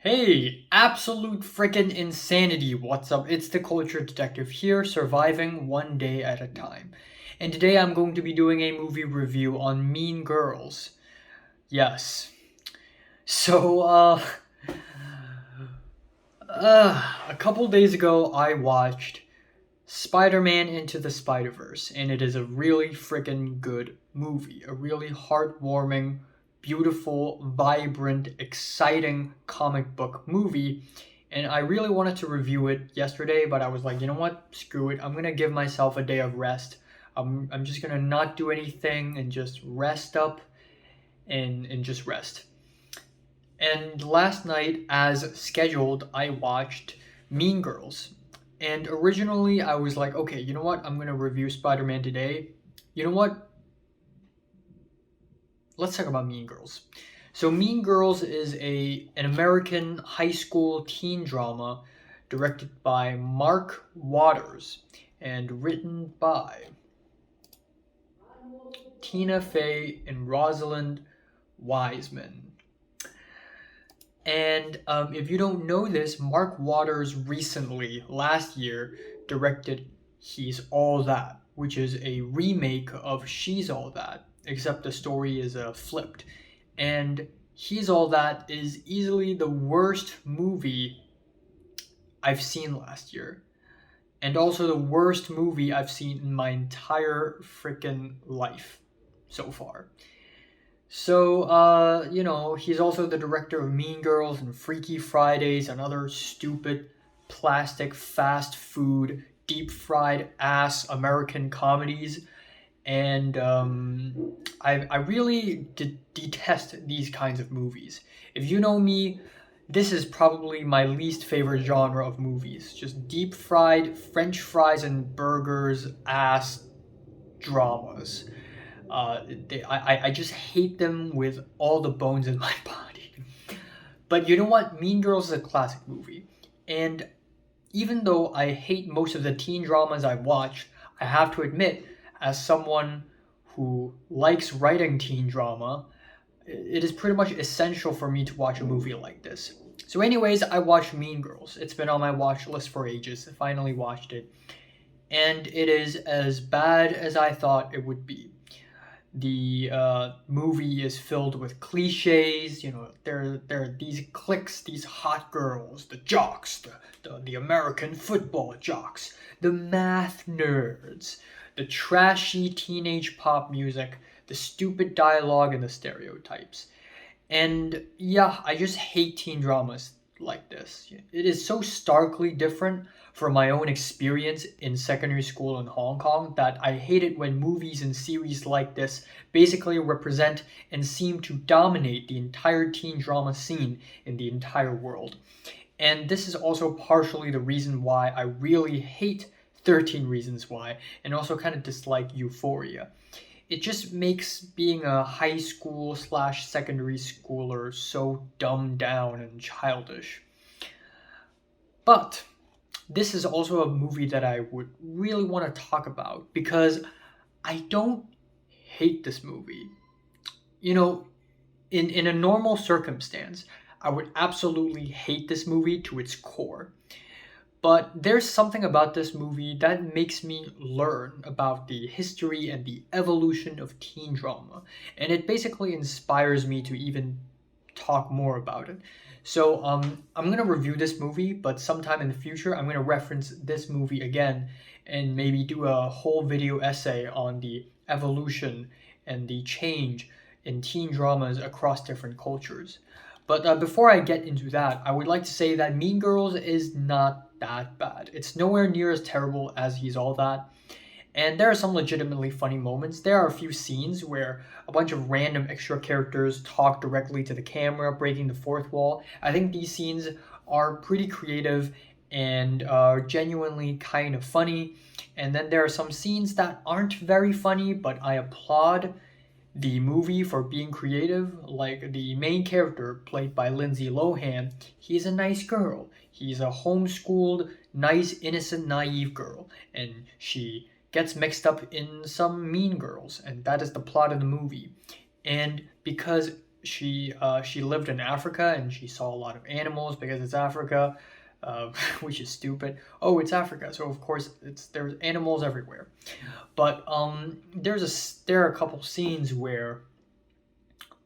Hey, absolute frickin' insanity. What's up? It's the Culture Detective here, surviving one day at a time. And today I'm going to be doing a movie review on Mean Girls. Yes. So, a couple days ago I watched Spider-Man Into the Spider-Verse, and it is a really freaking good movie. A really heartwarming, beautiful, vibrant, exciting comic book movie. And I really wanted to review it yesterday, but I was like, you know what? Screw it. I'm gonna give myself a day of rest. I'm just gonna not do anything and just rest up and just rest. And last night, as scheduled, I watched Mean Girls. And originally, I was like, okay, you know what? I'm going to review Spider Man today. You know what? Let's talk about Mean Girls. So, Mean Girls is an American high school teen drama directed by Mark Waters and written by Tina Fey and Rosalind Wiseman. And if you don't know this, Mark Waters recently, last year, directed He's All That, which is a remake of She's All That, except the story is flipped. And He's All That is easily the worst movie I've seen last year. And also the worst movie I've seen in my entire freaking life so far. So, he's also the director of Mean Girls and Freaky Fridays and other stupid, plastic, fast food, deep fried ass American comedies. And I really detest these kinds of movies. If you know me, this is probably my least favorite genre of movies. Just deep fried French fries and burgers ass dramas. I just hate them with all the bones in my body. But you know what? Mean Girls is a classic movie. And even though I hate most of the teen dramas I watch, I have to admit, as someone who likes writing teen drama, it is pretty much essential for me to watch a movie like this. So, anyways, I watched Mean Girls. It's been on my watch list for ages. I finally watched it. And it is as bad as I thought it would be. The movie is filled with cliches. There are these cliques, these hot girls, the jocks, the American football jocks, the math nerds, the trashy teenage pop music, the stupid dialogue, and the stereotypes. And yeah, I just hate teen dramas like this. It is so starkly different from my own experience in secondary school in Hong Kong that I hate it when movies and series like this basically represent and seem to dominate the entire teen drama scene in the entire world. And this is also partially the reason why I really hate 13 Reasons Why and also kind of dislike Euphoria. It just makes being a high school slash secondary schooler so dumbed down and childish. But this is also a movie that I would really want to talk about because I don't hate this movie. You know, in a normal circumstance, I would absolutely hate this movie to its core. But there's something about this movie that makes me learn about the history and the evolution of teen drama. And it basically inspires me to even talk more about it. So I'm gonna review this movie, but sometime in the future, I'm gonna reference this movie again and maybe do a whole video essay on the evolution and the change in teen dramas across different cultures. But before I get into that, I would like to say that Mean Girls is not that bad. It's nowhere near as terrible as He's All That. And there are some legitimately funny moments. There are a few scenes where a bunch of random extra characters talk directly to the camera, breaking the fourth wall. I think these scenes are pretty creative and are genuinely kind of funny. And then there are some scenes that aren't very funny, but I applaud the movie for being creative. Like the main character, played by Lindsay Lohan, he's a nice girl. He's a homeschooled, nice, innocent, naive girl. And she gets mixed up in some mean girls, and that is the plot of the movie. And because she lived in Africa and she saw a lot of animals because it's Africa, which is stupid. Oh, it's Africa, so of course there's animals everywhere. But there are a couple scenes where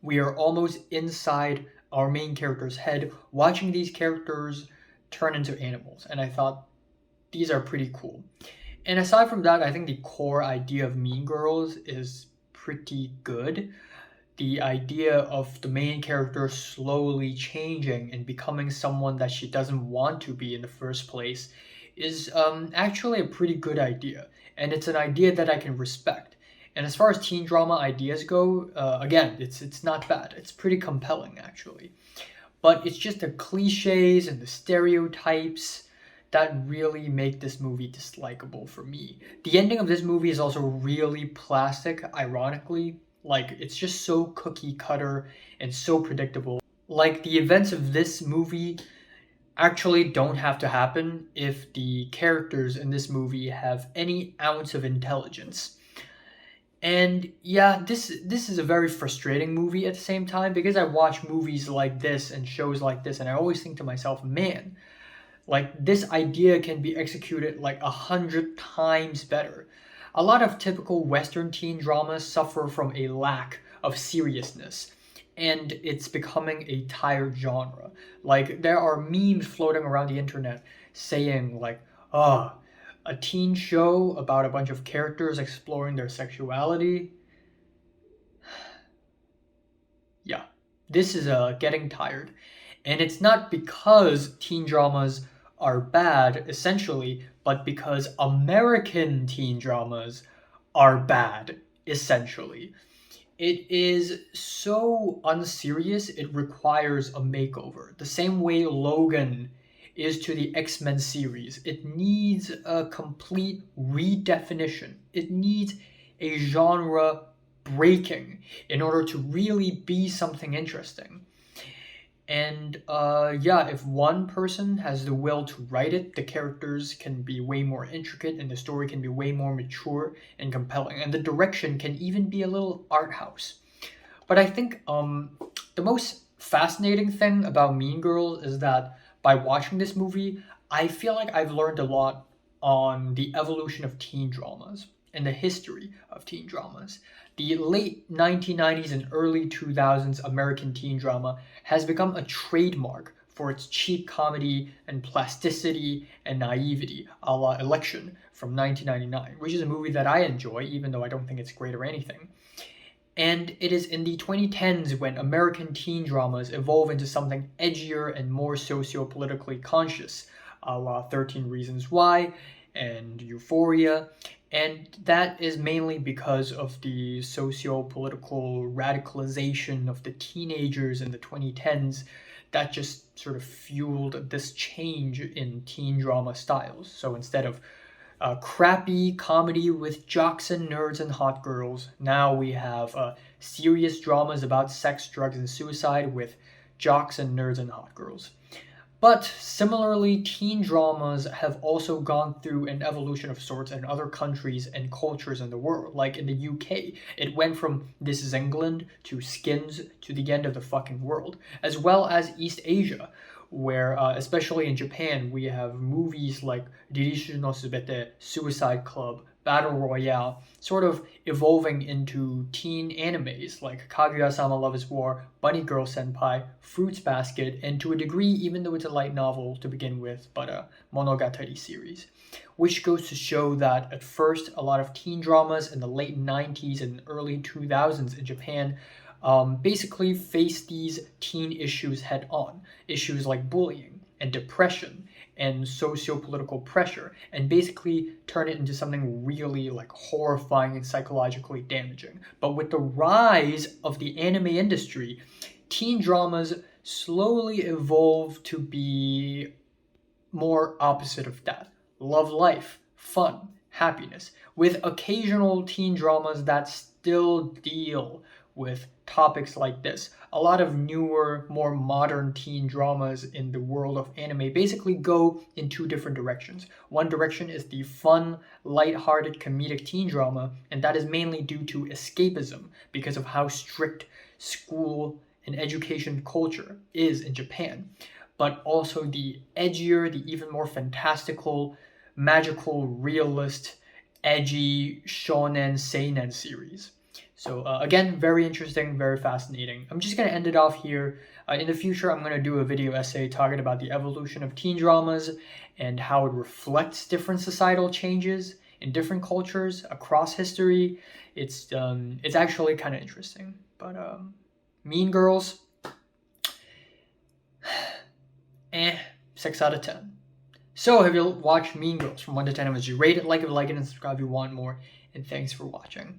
we are almost inside our main character's head, watching these characters turn into animals, and I thought these are pretty cool. And aside from that, I think the core idea of Mean Girls is pretty good. The idea of the main character slowly changing and becoming someone that she doesn't want to be in the first place is actually a pretty good idea. And it's an idea that I can respect. And as far as teen drama ideas go, again, it's not bad. It's pretty compelling, actually. But it's just the cliches and the stereotypes that really make this movie dislikable for me. The ending of this movie is also really plastic, ironically. Like, it's just so cookie cutter and so predictable. Like, the events of this movie actually don't have to happen if the characters in this movie have any ounce of intelligence. And yeah, this is a very frustrating movie at the same time because I watch movies like this and shows like this and I always think to myself, man, like this idea can be executed like 100 times better. A lot of typical Western teen dramas suffer from a lack of seriousness, and it's becoming a tired genre. Like there are memes floating around the internet saying like, "Oh, a teen show about a bunch of characters exploring their sexuality." Yeah, this is getting tired. And it's not because teen dramas are bad, essentially, but because American teen dramas are bad, essentially. It is so unserious, it requires a makeover. The same way Logan is to the X-Men series. It needs a complete redefinition. It needs a genre breaking in order to really be something interesting. And yeah, if one person has the will to write it, the characters can be way more intricate and the story can be way more mature and compelling. And the direction can even be a little art house. But I think the most fascinating thing about Mean Girls is that by watching this movie, I feel like I've learned a lot on the evolution of teen dramas and the history of teen dramas. The late 1990s and early 2000s American teen drama has become a trademark for its cheap comedy and plasticity and naivety, a la Election from 1999, which is a movie that I enjoy, even though I don't think it's great or anything. And it is in the 2010s when American teen dramas evolve into something edgier and more socio-politically conscious, a la 13 Reasons Why and Euphoria. And that is mainly because of the socio-political radicalization of the teenagers in the 2010s that just sort of fueled this change in teen drama styles. So instead of crappy comedy with jocks and nerds and hot girls, now we have serious dramas about sex, drugs, and suicide with jocks and nerds and hot girls. But similarly, teen dramas have also gone through an evolution of sorts in other countries and cultures in the world. Like in the UK, it went from This Is England to Skins to The End of the Fucking World, as well as East Asia, where, especially in Japan, we have movies like Dirishu no Subete, Suicide Club, Battle Royale, sort of evolving into teen animes like Kaguya-sama Love is War, Bunny Girl Senpai, Fruits Basket, and to a degree, even though it's a light novel to begin with, but a monogatari series. Which goes to show that at first, a lot of teen dramas in the late 90s and early 2000s in Japan basically face these teen issues head on. Issues like bullying and depression and socio-political pressure, and basically turn it into something really like horrifying and psychologically damaging. But with the rise of the anime industry, teen dramas slowly evolve to be more opposite of that. Love life, fun, happiness, with occasional teen dramas that still deal with topics like this. A lot of newer, more modern teen dramas in the world of anime basically go in two different directions. One direction is the fun, light-hearted comedic teen drama, and that is mainly due to escapism because of how strict school and education culture is in Japan, but also the edgier, the even more fantastical, magical, realist, edgy shonen seinen series. So again, very interesting, very fascinating. I'm just gonna end it off here. In the future, I'm gonna do a video essay talking about the evolution of teen dramas and how it reflects different societal changes in different cultures across history. It's actually kind of interesting. But Mean Girls, 6 out of 10. So have you watched Mean Girls from 1 to 10? How much you rate it, like it, and subscribe if you want more. And thanks for watching.